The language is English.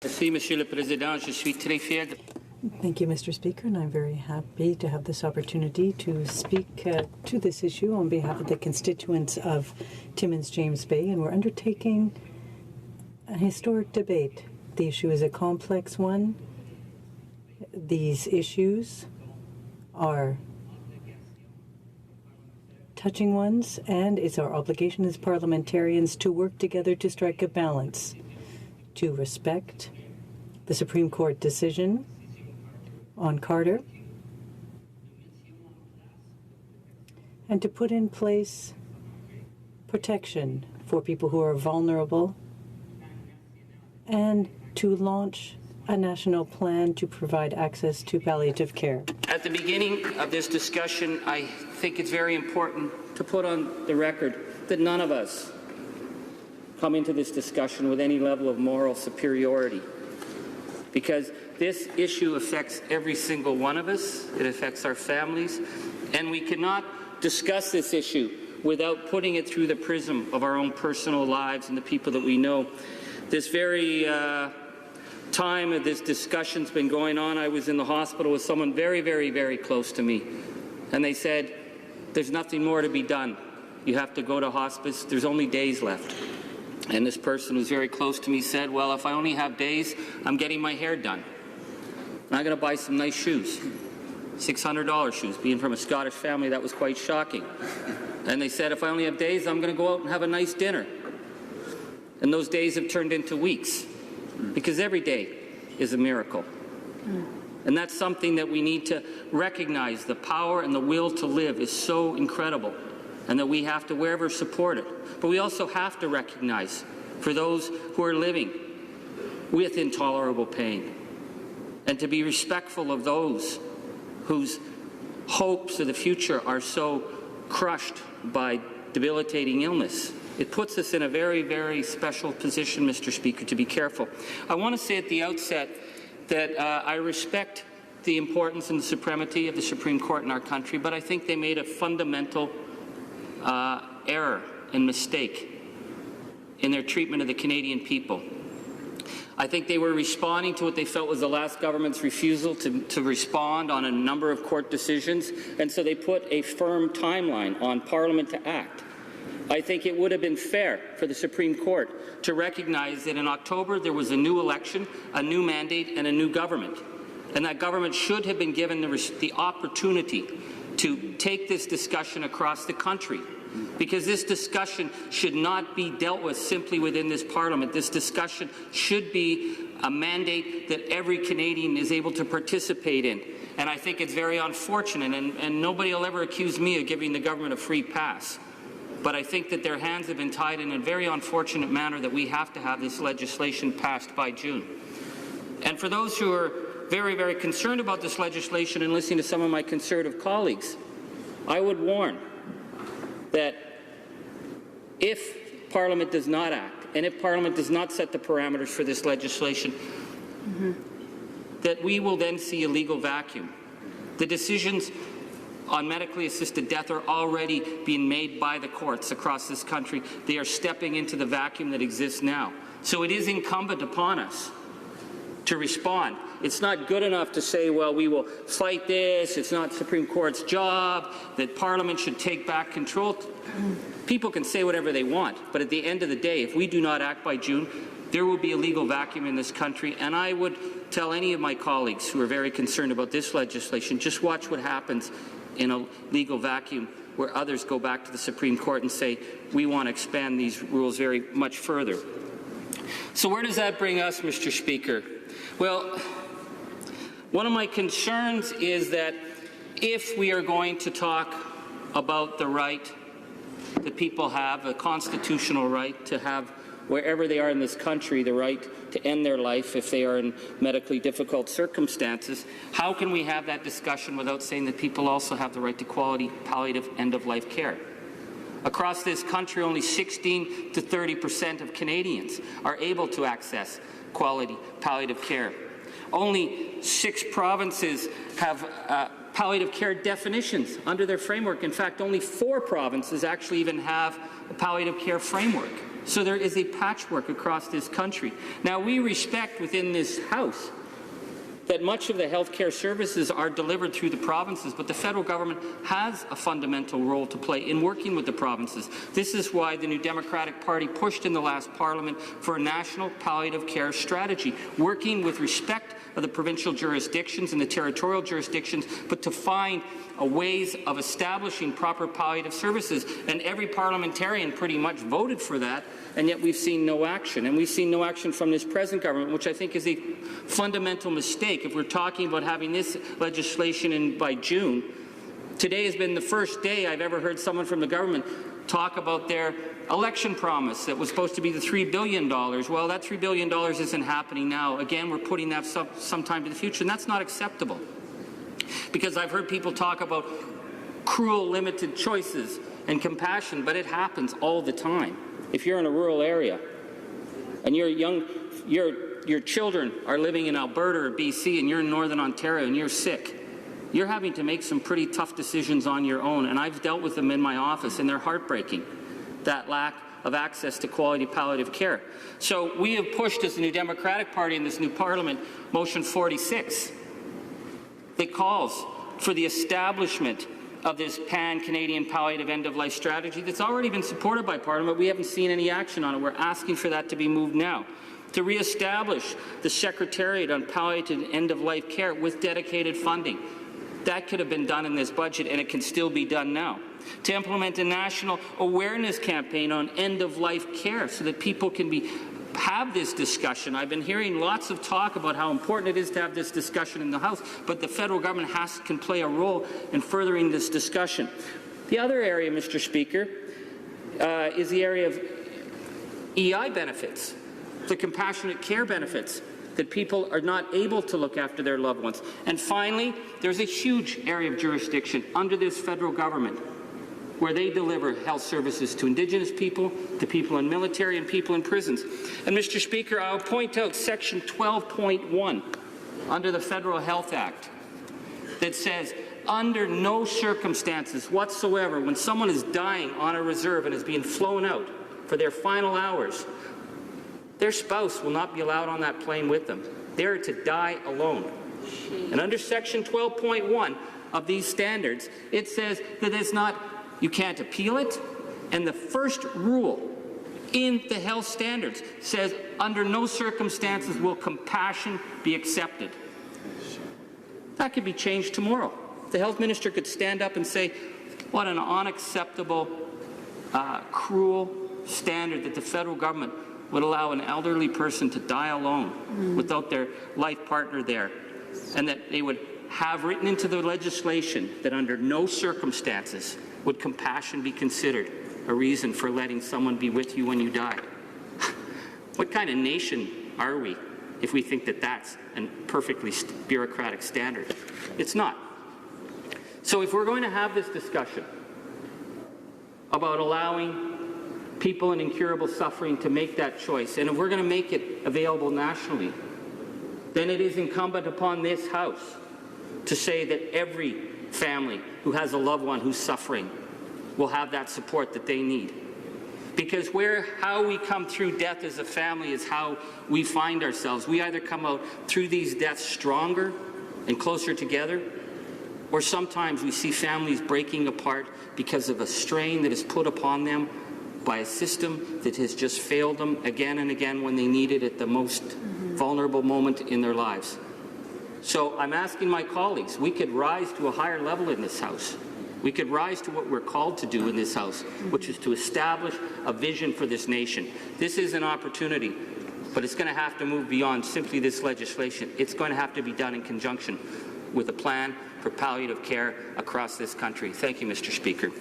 Merci, Monsieur le Président. Je suis très fier. Thank you, Mr. Speaker, and I'm very happy to have this opportunity to speak to this issue on behalf of the constituents of Timmins James Bay, and we're undertaking a historic debate. The issue is a complex one. These issues are touching ones, and it's our obligation as parliamentarians to work together to strike a balance, to respect the Supreme Court decision on Carter, and to put in place protection for people who are vulnerable, and to launch a national plan to provide access to palliative care. At the beginning of this discussion, I think it's very important to put on the record that none of us come into this discussion with any level of moral superiority, because this issue affects every single one of us. It affects our families, and we cannot discuss this issue without putting it through the prism of our own personal lives and the people that we know. This very time of this discussion's been going on, I was in the hospital with someone very, very, very close to me, and they said, there's nothing more to be done. You have to go to hospice. There's only days left. And this person who's very close to me said, well, if I only have days, I'm getting my hair done. And I'm going to buy some nice shoes, $600 shoes. Being from a Scottish family, that was quite shocking. And they said, if I only have days, I'm going to go out and have a nice dinner. And those days have turned into weeks, because every day is a miracle. And that's something that we need to recognize. The power and the will to live is so incredible, and that we have to, wherever, support it. But we also have to recognize, for those who are living with intolerable pain, and to be respectful of those whose hopes of the future are so crushed by debilitating illness. It puts us in a very, very special position, Mr. Speaker, to be careful. I want to say at the outset that I respect the importance and the supremacy of the Supreme Court in our country, but I think they made a fundamental error and mistake in their treatment of the Canadian people. I think they were responding to what they felt was the last government's refusal to respond on a number of court decisions, and so they put a firm timeline on Parliament to act. I think it would have been fair for the Supreme Court to recognize that in October there was a new election, a new mandate, and a new government, and that government should have been given the opportunity to take this discussion across the country, because this discussion should not be dealt with simply within this Parliament. This discussion should be a mandate that every Canadian is able to participate in. And I think it's very unfortunate, and nobody will ever accuse me of giving the government a free pass. But I think that their hands have been tied in a very unfortunate manner, that we have to have this legislation passed by June. And for those who are very, very concerned about this legislation, and listening to some of my Conservative colleagues, I would warn that if Parliament does not act, and if Parliament does not set the parameters for this legislation, that we will then see a legal vacuum. The decisions on medically assisted death are already being made by the courts across this country. They are stepping into the vacuum that exists now. So it is incumbent upon us to respond. It's not good enough to say, well, we will fight this, it's not the Supreme Court's job, that Parliament should take back control. People can say whatever they want, but at the end of the day, if we do not act by June, there will be a legal vacuum in this country. And I would tell any of my colleagues who are very concerned about this legislation, just watch what happens in a legal vacuum where others go back to the Supreme Court and say, we want to expand these rules very much further. So where does that bring us, Mr. Speaker? Well, one of my concerns is that if we are going to talk about the right that people have, a constitutional right to have, wherever they are in this country, the right to end their life if they are in medically difficult circumstances, how can we have that discussion without saying that people also have the right to quality palliative end-of-life care? Across this country, only 16 to 30% of Canadians are able to access quality palliative care. Only 6 provinces have palliative care definitions under their framework. In fact, only 4 provinces actually even have a palliative care framework. So there is a patchwork across this country. Now, we respect within this House that much of the healthcare services are delivered through the provinces, but the federal government has a fundamental role to play in working with the provinces. This is why the New Democratic Party pushed in the last Parliament for a national palliative care strategy, working with respect of the provincial jurisdictions and the territorial jurisdictions, but to find ways of establishing proper palliative services. And every parliamentarian pretty much voted for that, and yet we've seen no action. And we've seen no action from this present government, which I think is a fundamental mistake. If we're talking about having this legislation in by June, today has been the first day I've ever heard someone from the government talk about their election promise that was supposed to be the $3 billion. Well, that $3 billion isn't happening now. Again, we're putting that sometime to the future, and that's not acceptable. Because I've heard people talk about cruel, limited choices and compassion, but it happens all the time. If you're in a rural area and your children are living in Alberta or BC and you're in Northern Ontario and you're sick, you're having to make some pretty tough decisions on your own, and I've dealt with them in my office, and they're heartbreaking, that lack of access to quality palliative care. So we have pushed, as the New Democratic Party in this new Parliament, Motion 46 that calls for the establishment of this pan-Canadian palliative end-of-life strategy that's already been supported by Parliament. We haven't seen any action on it. We're asking for that to be moved now. To re-establish the Secretariat on Palliative End-of-Life Care with dedicated funding. That could have been done in this budget, and it can still be done now. To implement a national awareness campaign on end-of-life care so that people can have this discussion. I've been hearing lots of talk about how important it is to have this discussion in the House, but the federal government can play a role in furthering this discussion. The other area, Mr. Speaker, is the area of EI benefits, the compassionate care benefits, that people are not able to look after their loved ones. And finally, there's a huge area of jurisdiction under this federal government where they deliver health services to Indigenous people, to people in military and people in prisons. And Mr. Speaker, I'll point out Section 12.1 under the Federal Health Act that says, under no circumstances whatsoever, when someone is dying on a reserve and is being flown out for their final hours, their spouse will not be allowed on that plane with them. They are to die alone. And under Section 12.1 of these standards, it says that it's not, you can't appeal it, and the first rule in the health standards says under no circumstances will compassion be accepted. That could be changed tomorrow. The health minister could stand up and say, what an unacceptable, cruel standard that the federal government would allow an elderly person to die alone without their life partner there, and that they would have written into the legislation that under no circumstances would compassion be considered a reason for letting someone be with you when you die. What kind of nation are we if we think that that's a perfectly bureaucratic standard? It's not. So if we're going to have this discussion about allowing people in incurable suffering to make that choice, and if we're going to make it available nationally, then it is incumbent upon this House to say that every family who has a loved one who's suffering will have that support that they need. Because how we come through death as a family is how we find ourselves. We either come out through these deaths stronger and closer together, or sometimes we see families breaking apart because of a strain that is put upon them by a system that has just failed them again and again when they need it at the most vulnerable moment in their lives. So I'm asking my colleagues, we could rise to a higher level in this House. We could rise to what we're called to do in this House, which is to establish a vision for this nation. This is an opportunity, but it's going to have to move beyond simply this legislation. It's going to have to be done in conjunction with a plan for palliative care across this country. Thank you, Mr. Speaker.